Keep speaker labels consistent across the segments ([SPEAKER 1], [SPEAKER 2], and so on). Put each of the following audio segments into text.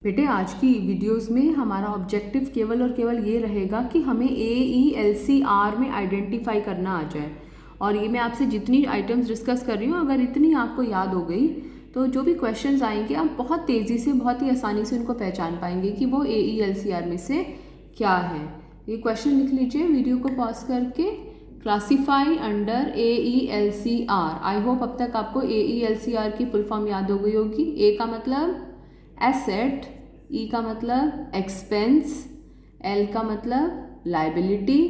[SPEAKER 1] बेटे आज की वीडियोस में हमारा ऑब्जेक्टिव केवल और केवल ये रहेगा कि हमें AELCR में आइडेंटिफाई करना आ जाए। और ये मैं आपसे जितनी आइटम्स डिस्कस कर रही हूँ अगर इतनी आपको याद हो गई तो जो भी क्वेश्चंस आएंगे आप बहुत तेज़ी से बहुत ही आसानी से उनको पहचान पाएंगे कि वो AELCR में से क्या है। ये क्वेश्चन लिख लीजिए वीडियो को पॉज करके। Classify under AELCR। I hope अब तक आपको AELCR की फुल फॉर्म याद हो गई होगी। ए का मतलब एसेट, ई का मतलब एक्सपेंस, एल का मतलब लाइबिलिटी,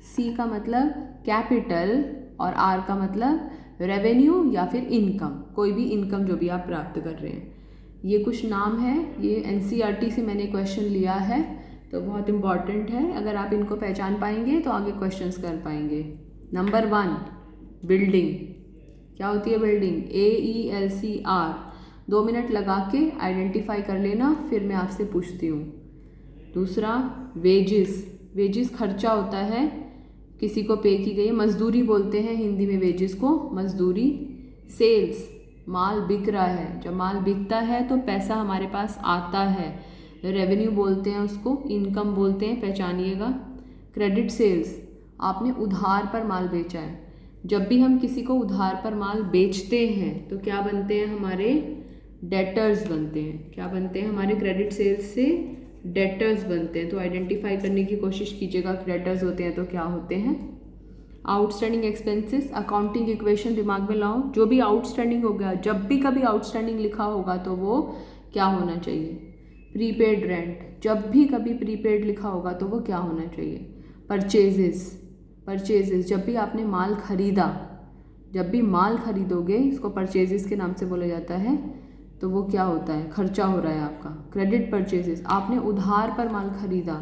[SPEAKER 1] सी का मतलब कैपिटल और आर का मतलब रेवेन्यू या फिर इनकम, कोई भी इनकम जो भी आप प्राप्त कर रहे हैं। ये कुछ नाम है, ये NCERT से मैंने क्वेश्चन लिया है तो बहुत इम्पॉर्टेंट है। अगर आप इनको पहचान पाएंगे तो आगे क्वेश्चंस कर पाएंगे। Number 1 building. क्या होती है बिल्डिंग? AELCR। 2 मिनट लगा के आइडेंटिफाई कर लेना, फिर मैं आपसे पूछती हूँ। दूसरा वेजेस। वेजेस खर्चा होता है, किसी को पे की गई मजदूरी बोलते हैं हिंदी में वेजेस को, मजदूरी। सेल्स, माल बिक रहा है, जब माल बिकता है तो पैसा हमारे पास आता है, रेवेन्यू बोलते हैं उसको, इनकम बोलते हैं, पहचानिएगा। क्रेडिट सेल्स, आपने उधार पर माल बेचा है। जब भी हम किसी को उधार पर माल बेचते हैं तो क्या बनते हैं? हमारे डेटर्स बनते हैं। क्या बनते हैं? हमारे क्रेडिट सेल्स से डेटर्स बनते हैं। तो आइडेंटिफाई करने की कोशिश कीजिएगा डेटर्स होते हैं तो क्या होते हैं। आउटस्टैंडिंग एक्सपेंसेस, अकाउंटिंग इक्वेशन दिमाग में लाओ। जो भी आउटस्टैंडिंग होगा, जब भी कभी आउटस्टैंडिंग लिखा होगा तो वो क्या होना चाहिए? Prepaid rent. जब भी कभी प्रीपेड लिखा होगा तो वो क्या होना चाहिए? परचेजेस। परचेजेस, जब भी आपने माल खरीदा, जब भी माल खरीदोगे इसको परचेजेस के नाम से बोला जाता है, तो वो क्या होता है? खर्चा हो रहा है आपका। क्रेडिट परचेजेस, आपने उधार पर माल खरीदा,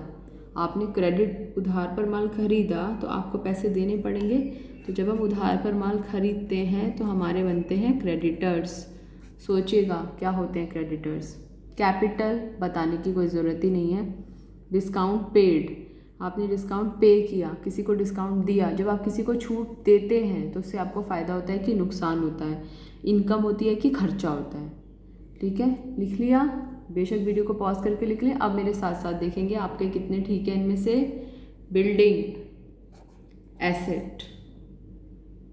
[SPEAKER 1] आपने क्रेडिट उधार पर माल खरीदा तो आपको पैसे देने पड़ेंगे। तो जब हम उधार पर माल खरीदते हैं तो हमारे बनते हैं क्रेडिटर्स। सोचिएगा क्या होते हैं क्रेडिटर्स। कैपिटल बताने की कोई ज़रूरत ही नहीं है। डिस्काउंट पेड, आपने डिस्काउंट पे किया, किसी को डिस्काउंट दिया। जब आप किसी को छूट देते हैं तो उससे आपको फ़ायदा होता है कि नुकसान होता है, इनकम होती है कि खर्चा होता है। ठीक है, लिख लिया? बेशक वीडियो को पॉज करके लिख लें। अब मेरे साथ साथ देखेंगे आपके कितने ठीक है इनमें से। Building, asset,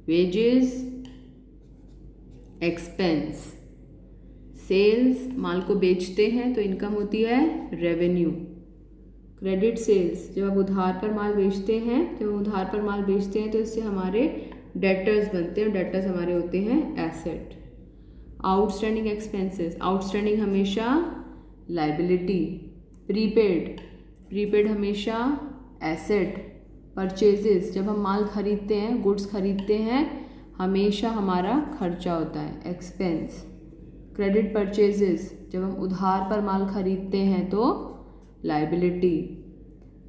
[SPEAKER 1] wages, expense, sales, माल को बेचते हैं तो इनकम होती है रेवेन्यू। क्रेडिट सेल्स, जब आप उधार पर माल बेचते हैं, जब उधार पर माल बेचते हैं तो इससे हमारे डेटर्स बनते हैं, डेटर्स हमारे होते हैं एसेट। आउटस्टैंडिंग एक्सपेंसेस, आउटस्टैंडिंग हमेशा लाइबिलिटी। प्रीपेड, प्रीपेड हमेशा एसेट। परचेजेस, जब हम माल खरीदते हैं, गुड्स खरीदते हैं, हमेशा हमारा खर्चा होता है, एक्सपेंस। क्रेडिट परचेजेस, जब हम उधार पर माल खरीदते हैं तो लाइबिलिटी।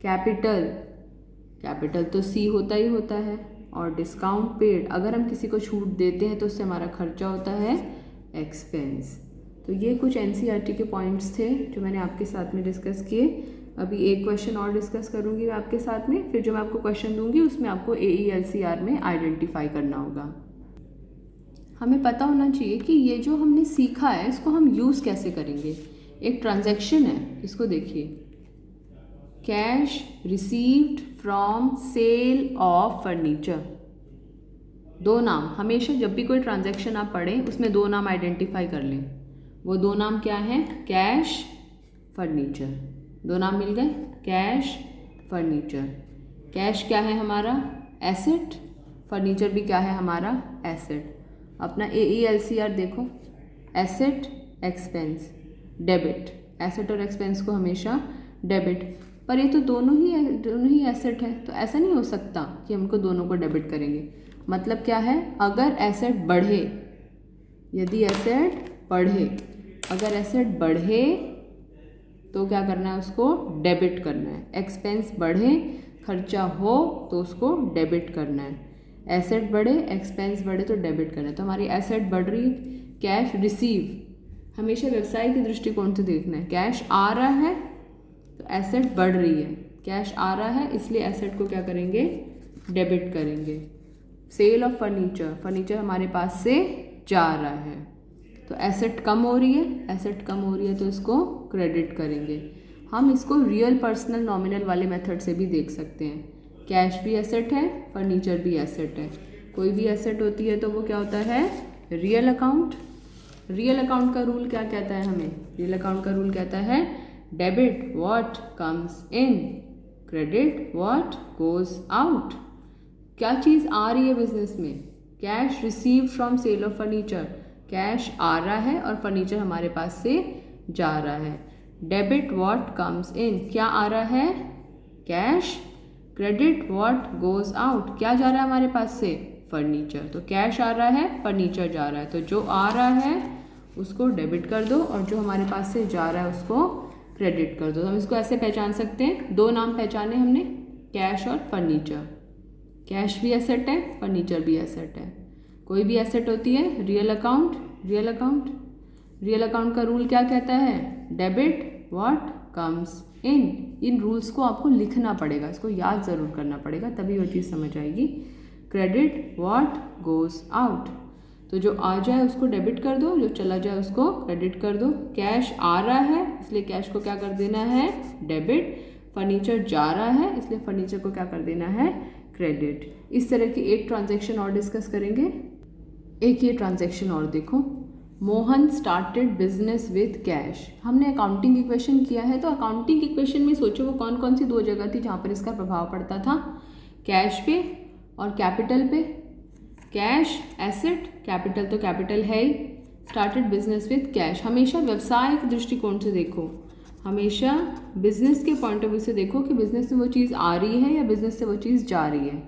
[SPEAKER 1] कैपिटल, कैपिटल तो सी होता ही होता है। और डिस्काउंट पेड, अगर हम किसी को छूट देते हैं तो उससे हमारा खर्चा होता है एक्सपेंस। तो ये कुछ NCERT के पॉइंट्स थे जो मैंने आपके साथ में डिस्कस किए। अभी एक क्वेश्चन और डिस्कस करूँगी मैं आपके साथ में, फिर जो मैं आपको क्वेश्चन दूंगी उसमें आपको AELCR में आइडेंटिफाई करना होगा। हमें पता होना चाहिए कि ये जो हमने सीखा है इसको हम यूज़ कैसे करेंगे। एक ट्रांजैक्शन है, इसको देखिए। Cash received from sale of furniture. 2 नाम, हमेशा जब भी कोई ट्रांजैक्शन आप पढ़ें उसमें 2 नाम आइडेंटिफाई कर लें। वो 2 नाम क्या हैं? Cash, furniture. 2 नाम मिल गए, कैश, फर्नीचर। कैश क्या है हमारा? एसेट। फर्नीचर भी क्या है हमारा? एसेट। अपना AELCR देखो, एसेट, एक्सपेंस, डेबिट। एसेट और एक्सपेंस को हमेशा डेबिट, पर ये तो दोनों ही एसेट है, तो ऐसा नहीं हो सकता कि हमको दोनों को डेबिट करेंगे। मतलब क्या है? अगर एसेट बढ़े, यदि एसेट बढ़े, अगर एसेट बढ़े तो क्या करना है? उसको डेबिट करना है। एक्सपेंस बढ़े, खर्चा हो तो उसको डेबिट करना है। एसेट बढ़े, एक्सपेंस बढ़े तो डेबिट करना है। तो हमारी एसेट बढ़ रही, कैश रिसीव, हमेशा व्यवसाय के दृष्टिकोण से देखना है। कैश आ रहा है तो एसेट बढ़ रही है, कैश आ रहा है इसलिए एसेट को क्या करेंगे? डेबिट करेंगे। सेल ऑफ फर्नीचर, फर्नीचर हमारे पास से जा रहा है। तो एसेट कम हो रही है, एसेट कम हो रही है तो इसको क्रेडिट करेंगे। हम इसको रियल पर्सनल नॉमिनल वाले मेथड से भी देख सकते हैं। कैश भी एसेट है, फर्नीचर भी एसेट है। कोई भी एसेट होती है तो वो क्या होता है, रियल अकाउंट। रियल अकाउंट का रूल क्या कहता है हमें, रियल अकाउंट का रूल कहता है debit what comes in, credit what goes out. क्या चीज़ आ रही है बिजनेस में, cash receive from sale of furniture, cash आ रहा है और फर्नीचर हमारे पास से जा रहा है। डेबिट व्हाट कम्स इन, क्या आ रहा है, cash. Credit what goes out, क्या जा रहा है हमारे पास से, फर्नीचर। तो कैश आ रहा है, फर्नीचर जा रहा है, तो जो आ रहा है उसको डेबिट कर दो और जो हमारे पास से जा रहा है उसको क्रेडिट कर दो। तो हम इसको ऐसे पहचान सकते हैं, दो नाम पहचाने हमने, कैश और फर्नीचर। कैश भी एसेट है, फर्नीचर भी एसेट है। कोई भी एसेट होती है, real account, real account. Real account का रूल क्या कहता है, debit what comes in rules को आपको लिखना पड़ेगा, इसको याद ज़रूर करना पड़ेगा, तभी वो चीज़ समझ आएगी। क्रेडिट व्हाट गोज आउट, तो जो आ जाए उसको डेबिट कर दो, जो चला जाए उसको क्रेडिट कर दो। कैश आ रहा है इसलिए कैश को क्या कर देना है, डेबिट। फर्नीचर जा रहा है इसलिए फर्नीचर को क्या कर देना है, क्रेडिट। इस तरह की एक ट्रांजैक्शन और डिस्कस करेंगे। एक ये ट्रांजैक्शन और देखो, Mohan started business with cash. हमने अकाउंटिंग इक्वेशन किया है, तो अकाउंटिंग इक्वेशन में सोचो वो कौन कौन सी दो जगह थी जहाँ पर इसका प्रभाव पड़ता था, कैश पे और कैपिटल पे। कैश एसेट, कैपिटल तो कैपिटल है ही। स्टार्टेड बिजनेस विथ कैश, हमेशा व्यवसाय के दृष्टिकोण से देखो, हमेशा बिजनेस के पॉइंट ऑफ व्यू से देखो कि बिजनेस में वो चीज़ आ रही है या बिजनेस से वो चीज़ जा रही है।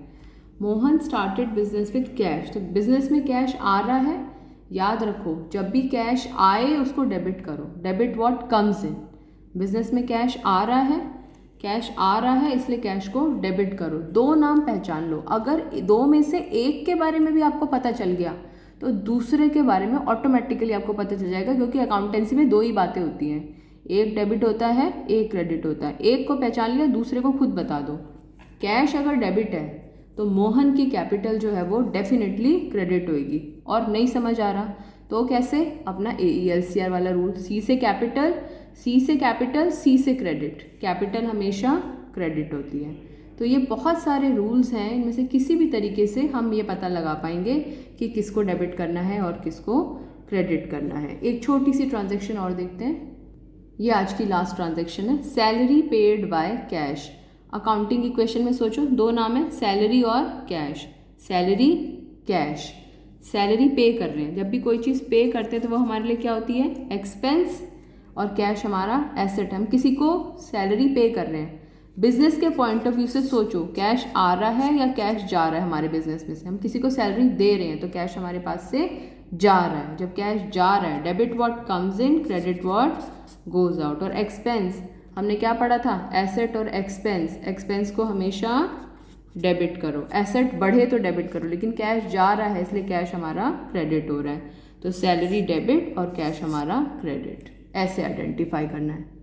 [SPEAKER 1] Mohan started business with cash, तो बिजनेस में कैश आ रहा है, याद रखो जब भी कैश आए उसको डेबिट करो, debit what comes in. Business में कैश आ रहा है, कैश आ रहा है इसलिए कैश को डेबिट करो। दो नाम पहचान लो, अगर दो में से एक के बारे में भी आपको पता चल गया तो दूसरे के बारे में ऑटोमेटिकली आपको पता चल जाएगा, क्योंकि अकाउंटेंसी में दो ही बातें होती हैं, एक डेबिट होता है, एक क्रेडिट होता है। एक को पहचान लिया, दूसरे को खुद बता दो। कैश अगर डेबिट है तो मोहन की कैपिटल जो है वो डेफिनेटली क्रेडिट होगी। और नहीं समझ आ रहा तो कैसे, अपना AELCR वाला रूल, सी से कैपिटल, सी से कैपिटल, सी से क्रेडिट। कैपिटल हमेशा क्रेडिट होती है। तो ये बहुत सारे रूल्स हैं, इनमें से किसी भी तरीके से हम ये पता लगा पाएंगे कि किसको डेबिट करना है और किसको क्रेडिट करना है। एक छोटी सी ट्रांजैक्शन और देखते हैं, ये आज की लास्ट ट्रांजैक्शन है। Salary paid by cash. Accounting equation में सोचो, दो नाम है, सैलरी और कैश। सैलरी कैश, सैलरी पे कर रहे हैं, जब भी कोई चीज़ पे करते हैं तो वो हमारे लिए क्या होती है, एक्सपेंस, और कैश हमारा एसेट है। हम किसी को सैलरी पे कर रहे हैं। बिजनेस के पॉइंट ऑफ व्यू से सोचो, कैश आ रहा है या कैश जा रहा है हमारे बिजनेस में से। हम किसी को सैलरी दे रहे हैं तो कैश हमारे पास से जा रहा है। जब कैश जा रहा है, debit what comes in, credit what goes out. और एक्सपेंस हमने क्या पढ़ा था, एसेट और एक्सपेंस। एक्सपेंस को हमेशा डेबिट करो, एसेट बढ़े तो डेबिट करो, लेकिन कैश जा रहा है इसलिए कैश हमारा क्रेडिट हो रहा है। तो सैलरी डेबिट और कैश हमारा क्रेडिट, ऐसे आइडेंटिफाई करना है।